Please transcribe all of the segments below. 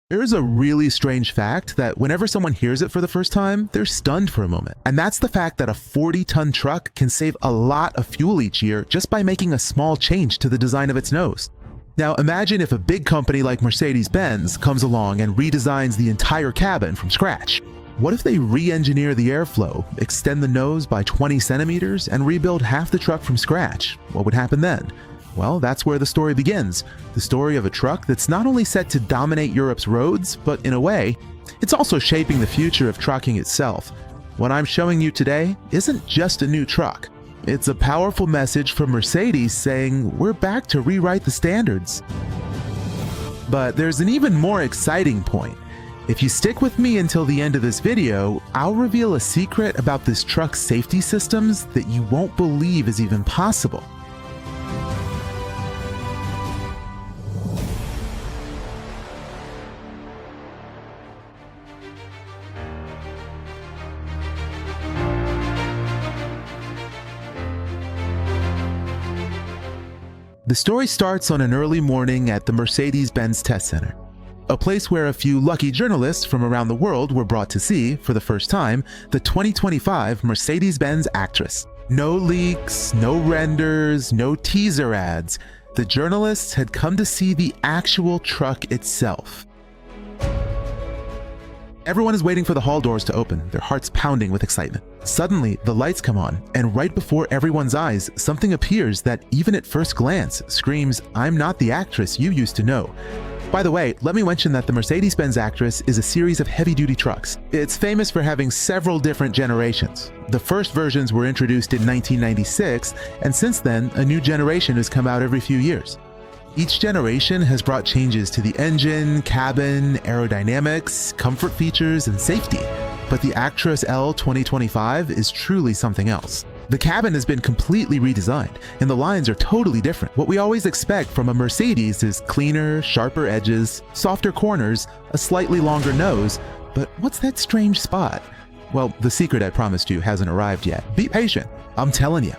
There's a really strange fact that whenever someone hears it for the first time, they're stunned for a moment. And that's the fact that a 40-ton truck can save a lot of fuel each year just by making a small change to the design of its nose. Now imagine if a big company like Mercedes-Benz comes along and redesigns the entire cabin from scratch. What if they re-engineer the airflow, extend the nose by 20 centimeters, and rebuild half the truck from scratch? What would happen then? Well, that's where the story begins. The story of a truck that's not only set to dominate Europe's roads, but in a way, it's also shaping the future of trucking itself. What I'm showing you today isn't just a new truck. It's a powerful message from Mercedes saying, we're back to rewrite the standards. But there's an even more exciting point. If you stick with me until the end of this video, I'll reveal a secret about this truck's safety systems that you won't believe is even possible. The story starts on an early morning at the Mercedes-Benz test center, a place where a few lucky journalists from around the world were brought to see, for the first time, the 2025 Mercedes-Benz Actros. No leaks, no renders, no teaser ads. The journalists had come to see the actual truck itself. Everyone is waiting for the hall doors to open, their hearts pounding with excitement. Suddenly, the lights come on, and right before everyone's eyes, something appears that even at first glance screams, "I'm not the Actros you used to know." By the way, let me mention that the Mercedes-Benz Actros is a series of heavy-duty trucks. It's famous for having several different generations. The first versions were introduced in 1996, and since then, a new generation has come out every few years. Each generation has brought changes to the engine, cabin, aerodynamics, comfort features, and safety. But the Actros L 2025 is truly something else. The cabin has been completely redesigned, and the lines are totally different. What we always expect from a Mercedes is cleaner, sharper edges, softer corners, a slightly longer nose, but what's that strange spot? Well, the secret I promised you hasn't arrived yet. Be patient, I'm telling you.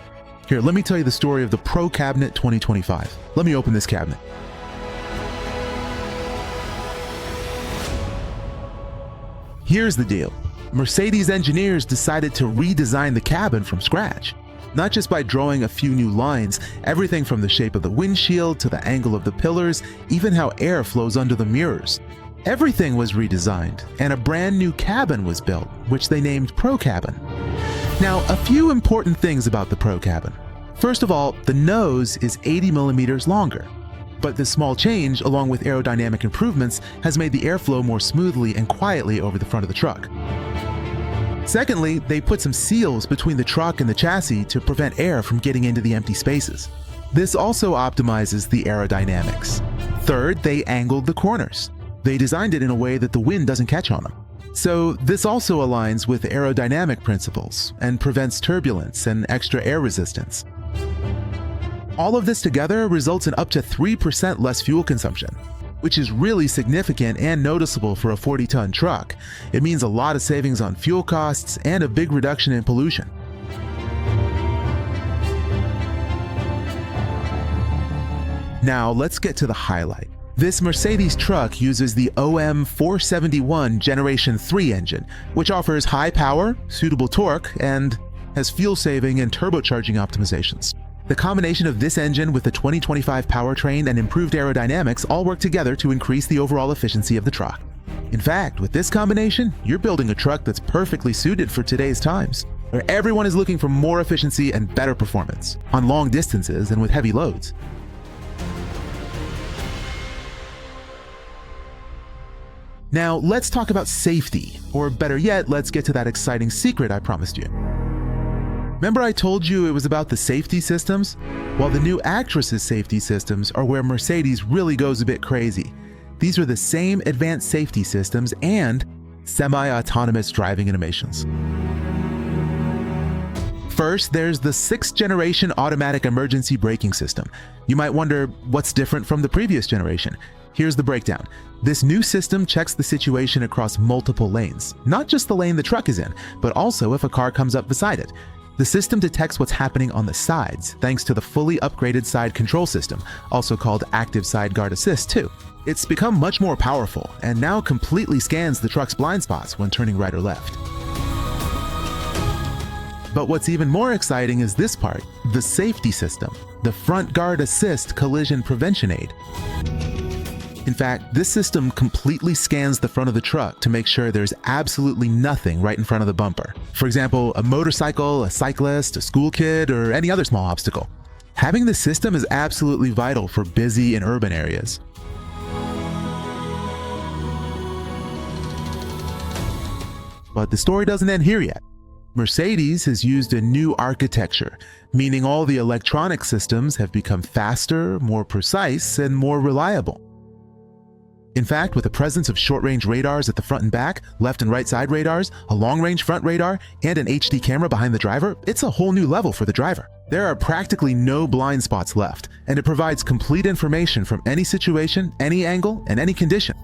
Here, let me tell you the story of the Pro Cabinet 2025. Let me open this cabinet. Here's the deal. Mercedes engineers decided to redesign the cabin from scratch. Not just by drawing a few new lines, everything from the shape of the windshield to the angle of the pillars, even how air flows under the mirrors. Everything was redesigned, and a brand new cabin was built, which they named Pro Cabin. Now, a few important things about the Pro Cabin. First of all, the nose is 80 millimeters longer. But this small change, along with aerodynamic improvements, has made the airflow more smoothly and quietly over the front of the truck. Secondly, they put some seals between the truck and the chassis to prevent air from getting into the empty spaces. This also optimizes the aerodynamics. Third, they angled the corners. They designed it in a way that the wind doesn't catch on them. So this also aligns with aerodynamic principles and prevents turbulence and extra air resistance. All of this together results in up to 3% less fuel consumption, which is really significant and noticeable for a 40-ton truck. It means a lot of savings on fuel costs and a big reduction in pollution. Now let's get to the highlight. This Mercedes truck uses the OM 471 Generation 3 engine, which offers high power, suitable torque, and has fuel-saving and turbocharging optimizations. The combination of this engine with the 2025 powertrain and improved aerodynamics all work together to increase the overall efficiency of the truck. In fact, with this combination, you're building a truck that's perfectly suited for today's times, where everyone is looking for more efficiency and better performance, on long distances and with heavy loads. Now, let's talk about safety, or better yet, let's get to that exciting secret I promised you. Remember I told you it was about the safety systems? Well, the new Actros' safety systems are where Mercedes really goes a bit crazy. These are the same advanced safety systems and semi-autonomous driving animations. First, there's the 6th generation automatic emergency braking system. You might wonder what's different from the previous generation. Here's the breakdown. This new system checks the situation across multiple lanes, not just the lane the truck is in, but also if a car comes up beside it. The system detects what's happening on the sides thanks to the fully upgraded side control system, also called Active Side Guard Assist 2. It's become much more powerful and now completely scans the truck's blind spots when turning right or left. But what's even more exciting is this part, the safety system, the Front Guard Assist Collision Prevention Aid. In fact, this system completely scans the front of the truck to make sure there's absolutely nothing right in front of the bumper. For example, a motorcycle, a cyclist, a school kid, or any other small obstacle. Having this system is absolutely vital for busy and urban areas. But the story doesn't end here yet. Mercedes has used a new architecture, meaning all the electronic systems have become faster, more precise, and more reliable. In fact, with the presence of short-range radars at the front and back, left and right side radars, a long-range front radar, and an HD camera behind the driver, it's a whole new level for the driver. There are practically no blind spots left, and it provides complete information from any situation, any angle, and any condition.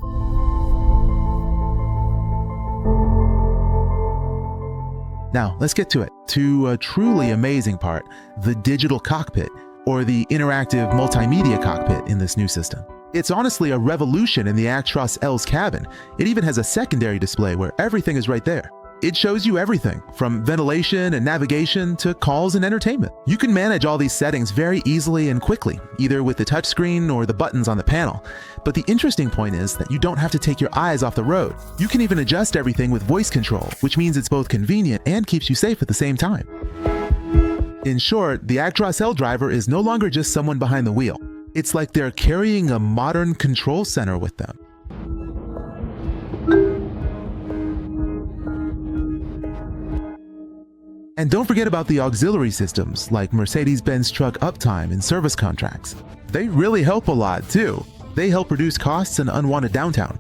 Now, let's get to it, to a truly amazing part, the digital cockpit, or the interactive multimedia cockpit in this new system. It's honestly a revolution in the Actros L's cabin. It even has a secondary display where everything is right there. It shows you everything, from ventilation and navigation to calls and entertainment. You can manage all these settings very easily and quickly, either with the touchscreen or the buttons on the panel. But the interesting point is that you don't have to take your eyes off the road. You can even adjust everything with voice control, which means it's both convenient and keeps you safe at the same time. In short, the Actros L driver is no longer just someone behind the wheel. It's like they're carrying a modern control center with them. And don't forget about the auxiliary systems like Mercedes-Benz truck uptime and service contracts. They really help a lot too. They help reduce costs and unwanted downtime.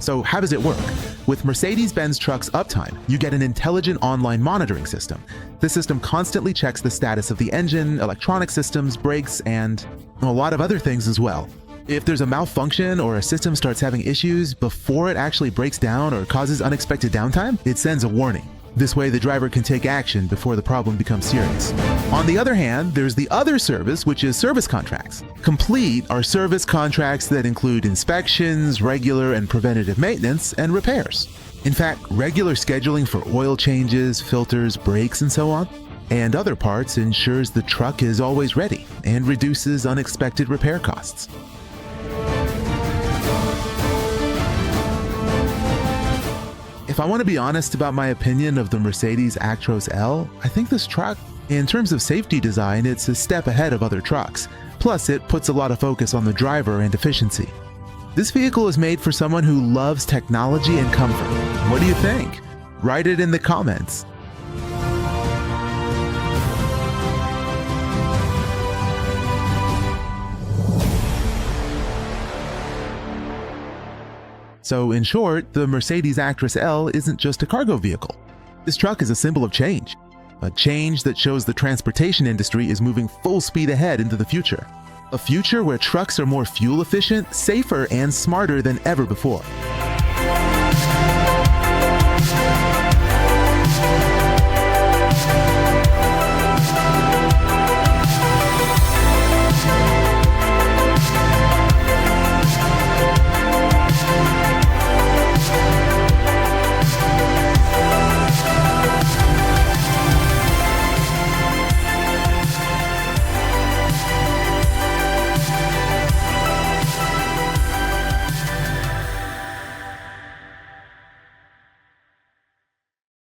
So how does it work? With Mercedes-Benz trucks uptime, you get an intelligent online monitoring system. This system constantly checks the status of the engine, electronic systems, brakes, and a lot of other things as well. If there's a malfunction or a system starts having issues before it actually breaks down or causes unexpected downtime, it sends a warning. This way the driver can take action before the problem becomes serious. On the other hand, there's the other service, which is service contracts. Complete are service contracts that include inspections, regular and preventative maintenance, and repairs. In fact, regular scheduling for oil changes, filters, brakes, and so on, and other parts ensures the truck is always ready and reduces unexpected repair costs. If I want to be honest about my opinion of the Mercedes Actros L, I think this truck, in terms of safety design, it's a step ahead of other trucks. Plus, it puts a lot of focus on the driver and efficiency. This vehicle is made for someone who loves technology and comfort. What do you think? Write it in the comments. So in short, the Mercedes Actros L isn't just a cargo vehicle. This truck is a symbol of change. A change that shows the transportation industry is moving full speed ahead into the future. A future where trucks are more fuel efficient, safer, and smarter than ever before.